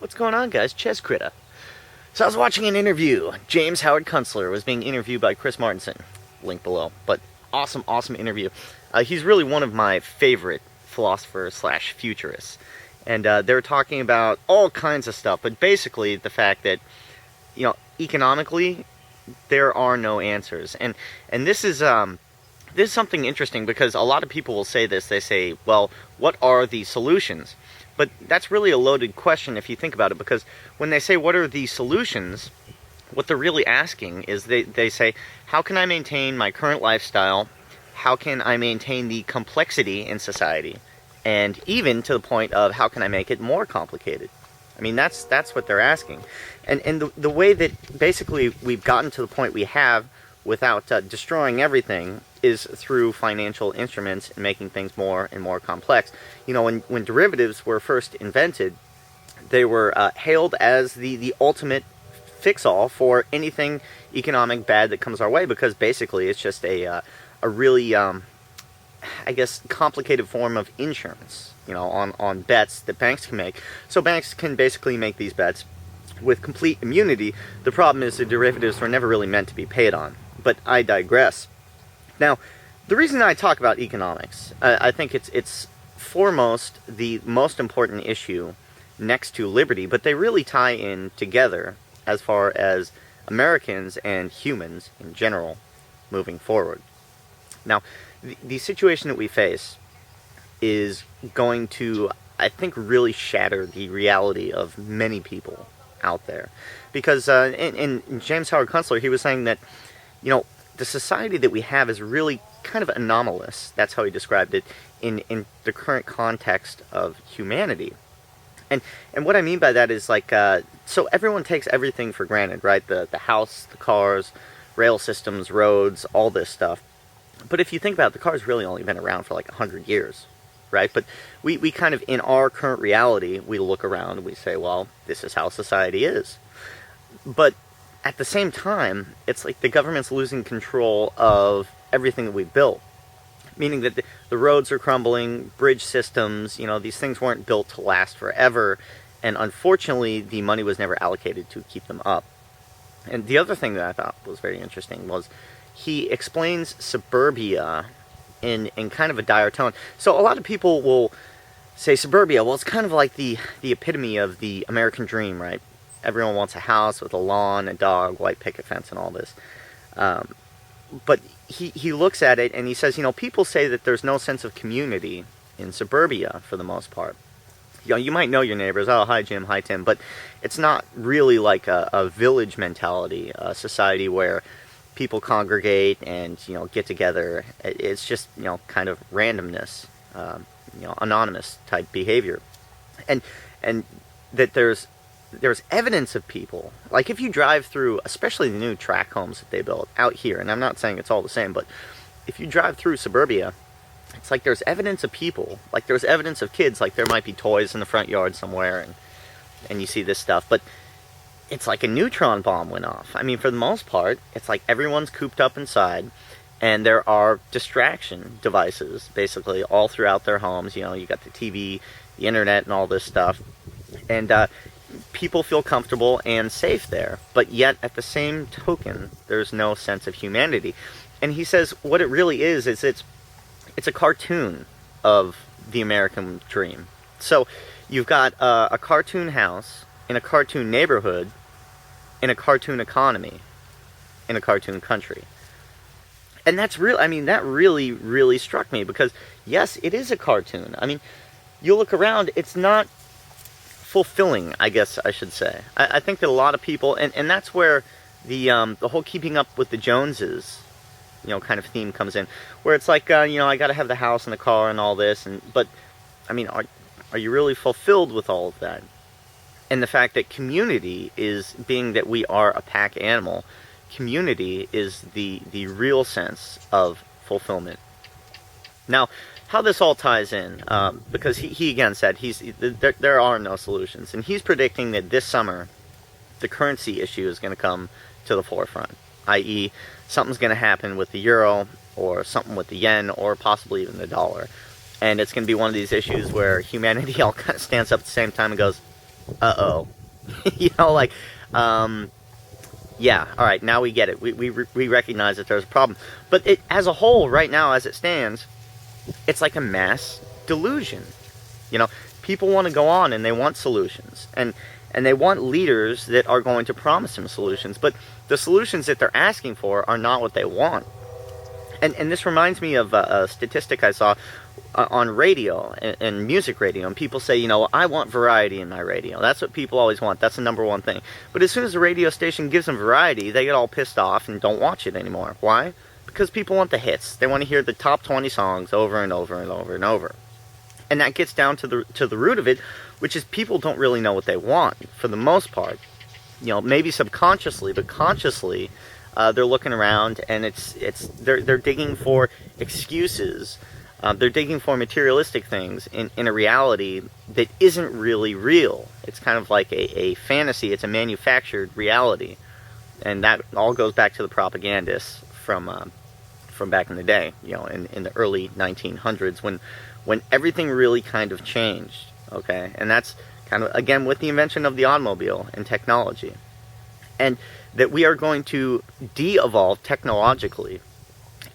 What's going on, guys? Ches Critter. So I was watching an interview. James Howard Kunstler was being interviewed by Chris Martinson. Link below. But awesome interview. He's really one of my favorite philosophers slash futurists. And they were talking about all kinds of stuff, but basically the fact that, economically, there are no answers. And this is something interesting, because a lot of people will say this. They say, well, what are the solutions? But that's really a loaded question if you think about it, because when they say what are the solutions, what they're really asking is they say, how can I maintain my current lifestyle? How can I maintain the complexity in society? And even to the point of how can I make it more complicated? I mean, that's what they're asking. And the way that basically we've gotten to the point we have without destroying everything is through financial instruments and making things more and more complex. When derivatives were first invented, they were hailed as the ultimate fix-all for anything economic bad that comes our way, because basically it's just a really, complicated form of insurance, on bets that banks can make. So banks can basically make these bets with complete immunity. The problem is the derivatives were never really meant to be paid on. But I digress. Now, the reason I talk about economics, I think it's foremost the most important issue next to liberty, but they really tie in together as far as Americans and humans in general moving forward. Now, the situation that we face is going to, I think, really shatter the reality of many people out there. Because in James Howard Kunstler, he was saying that, the society that we have is really kind of anomalous. That's how he described it in the current context of humanity. And what I mean by that is so everyone takes everything for granted, right? The house, the cars, rail systems, roads, all this stuff. But if you think about it, the car's really only been around for 100 years, right? But we kind of, in our current reality, we look around and we say, well, this is how society is. But at the same time, it's like the government's losing control of everything that we built. Meaning that the roads are crumbling, bridge systems, these things weren't built to last forever. And unfortunately, the money was never allocated to keep them up. And the other thing that I thought was very interesting was he explains suburbia in kind of a dire tone. So a lot of people will say suburbia, well, it's kind of like the epitome of the American dream, right? Everyone wants a house with a lawn, a dog, white picket fence, and all this. But he looks at it and he says, people say that there's no sense of community in suburbia for the most part. You might know your neighbors. Oh, hi, Jim. Hi, Tim. But it's not really like a village mentality, a society where people congregate and, get together. It's just, kind of randomness, anonymous type behavior. And that there's evidence of people, like if you drive through, especially the new tract homes that they built out here, and I'm not saying it's all the same, but if you drive through suburbia, it's like there's evidence of people, like there's evidence of kids, like there might be toys in the front yard somewhere, and you see this stuff, but it's like a neutron bomb went off. I mean, for the most part, it's like everyone's cooped up inside, and there are distraction devices, basically, all throughout their homes. You got the TV, the internet, and all this stuff, and people feel comfortable and safe there, but yet at the same token, there's no sense of humanity. And he says what it really is it's a cartoon of the American dream. So you've got a cartoon house in a cartoon neighborhood, in a cartoon economy, in a cartoon country. And that's real. I mean, that really, really struck me, because yes, it is a cartoon. I mean, you look around, it's not fulfilling, I guess I should say. I think that a lot of people, and that's where the whole keeping up with the Joneses, kind of theme comes in, where it's like, I got to have the house and the car and all this, but I mean, are you really fulfilled with all of that? And the fact that community is, being that we are a pack animal, community is the real sense of fulfillment. Now, how this all ties in, because he again said there are no solutions, and he's predicting that this summer the currency issue is going to come to the forefront, i.e. something's going to happen with the euro, or something with the yen, or possibly even the dollar, and it's going to be one of these issues where humanity all kind of stands up at the same time and goes, uh-oh. Like, yeah, all right, now we get it. We recognize that there's a problem. But it, as a whole, right now, as it stands, it's like a mass delusion. People want to go on and they want solutions. And they want leaders that are going to promise them solutions. But the solutions that they're asking for are not what they want. And this reminds me of a statistic I saw on radio and music radio, and people say, I want variety in my radio. That's what people always want. That's the number one thing. But as soon as the radio station gives them variety, they get all pissed off and don't watch it anymore. Why? Because people want the hits. They want to hear the top 20 songs over and over and over and over. And that gets down to the root of it, which is people don't really know what they want for the most part. Maybe subconsciously, but consciously, they're looking around and they're digging for excuses. They're digging for materialistic things in a reality that isn't really real. It's kind of like a fantasy. It's a manufactured reality. And that all goes back to the propagandists from back in the day, in the early 1900s when everything really kind of changed, okay? And that's kind of, again, with the invention of the automobile and technology. And that we are going to de-evolve technologically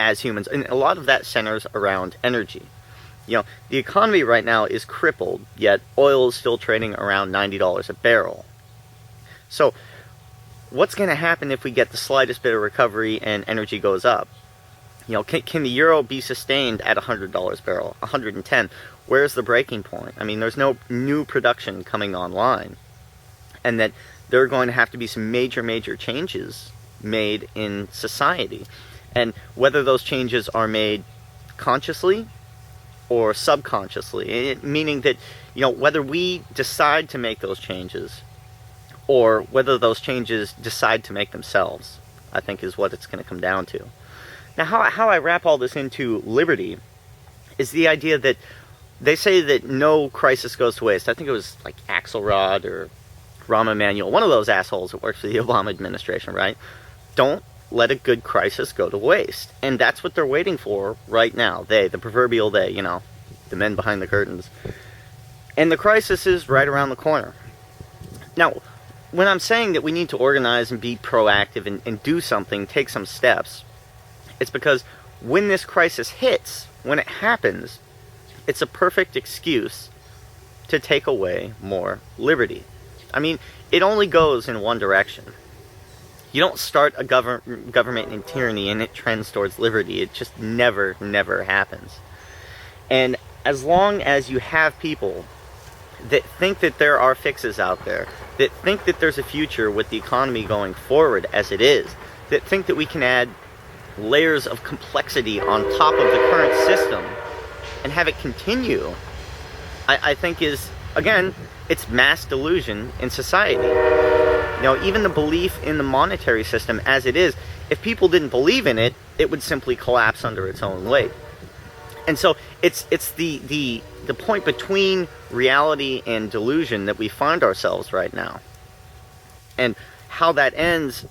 as humans. And a lot of that centers around energy. The economy right now is crippled, yet oil is still trading around $90 a barrel. So what's going to happen if we get the slightest bit of recovery and energy goes up? Can the euro be sustained at $100 a barrel, 110? Where's the breaking point? I mean, there's no new production coming online. And that there are going to have to be some major, major changes made in society. And whether those changes are made consciously or subconsciously, meaning that, whether we decide to make those changes or whether those changes decide to make themselves, I think is what it's going to come down to. Now, how I wrap all this into liberty is the idea that they say that no crisis goes to waste. I think it was like Axelrod or Rahm Emanuel, one of those assholes that works for the Obama administration, right? Don't let a good crisis go to waste. And that's what they're waiting for right now. The proverbial they, the men behind the curtains. And the crisis is right around the corner. Now, when I'm saying that we need to organize and be proactive and do something, take some steps, it's because when this crisis hits, when it happens, it's a perfect excuse to take away more liberty. I mean, it only goes in one direction. You don't start a government in tyranny and it trends towards liberty. It just never, never happens. And as long as you have people that think that there are fixes out there, that think that there's a future with the economy going forward as it is, that think that we can add layers of complexity on top of the current system and have it continue, I think is, again, it's mass delusion in society. Even the belief in the monetary system as it is, if people didn't believe in it, it would simply collapse under its own weight. And so it's the point between reality and delusion that we find ourselves right now. And how that ends,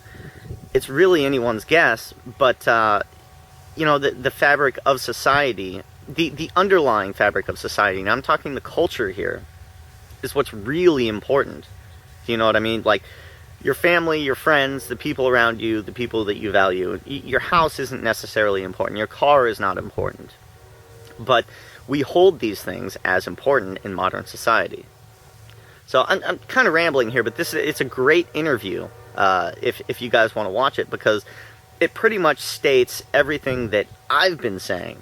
it's really anyone's guess, but the fabric of society, the underlying fabric of society, and I'm talking the culture here, is what's really important. Do you know what I mean? Like, your family, your friends, the people around you, the people that you value. Your house isn't necessarily important. Your car is not important. But we hold these things as important in modern society. So I'm kind of rambling here, but it's a great interview if you guys want to watch it, because it pretty much states everything that I've been saying,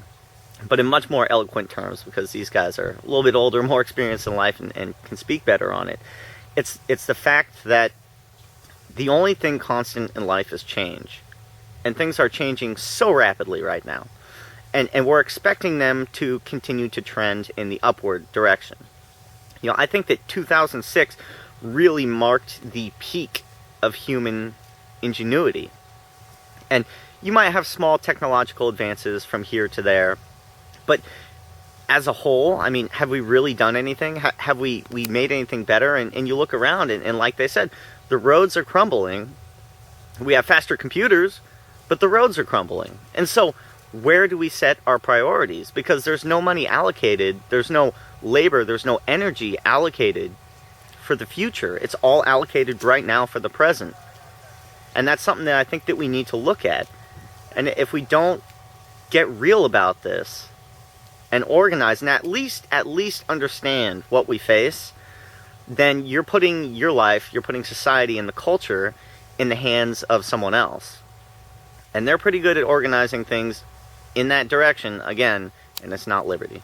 but in much more eloquent terms, because these guys are a little bit older, more experienced in life, and can speak better on it. It's the fact that the only thing constant in life is change. And things are changing so rapidly right now. And we're expecting them to continue to trend in the upward direction. I think that 2006 really marked the peak of human ingenuity. And you might have small technological advances from here to there, but as a whole, I mean, have we really done anything? Have we made anything better? And you look around, and like they said, the roads are crumbling. We have faster computers, but the roads are crumbling. And so, where do we set our priorities? Because there's no money allocated, there's no labor, there's no energy allocated for the future. It's all allocated right now for the present. And that's something that I think that we need to look at. And if we don't get real about this and organize and at least understand what we face, then you're putting your life, you're putting society and the culture in the hands of someone else. And they're pretty good at organizing things in that direction, again, and it's not liberty.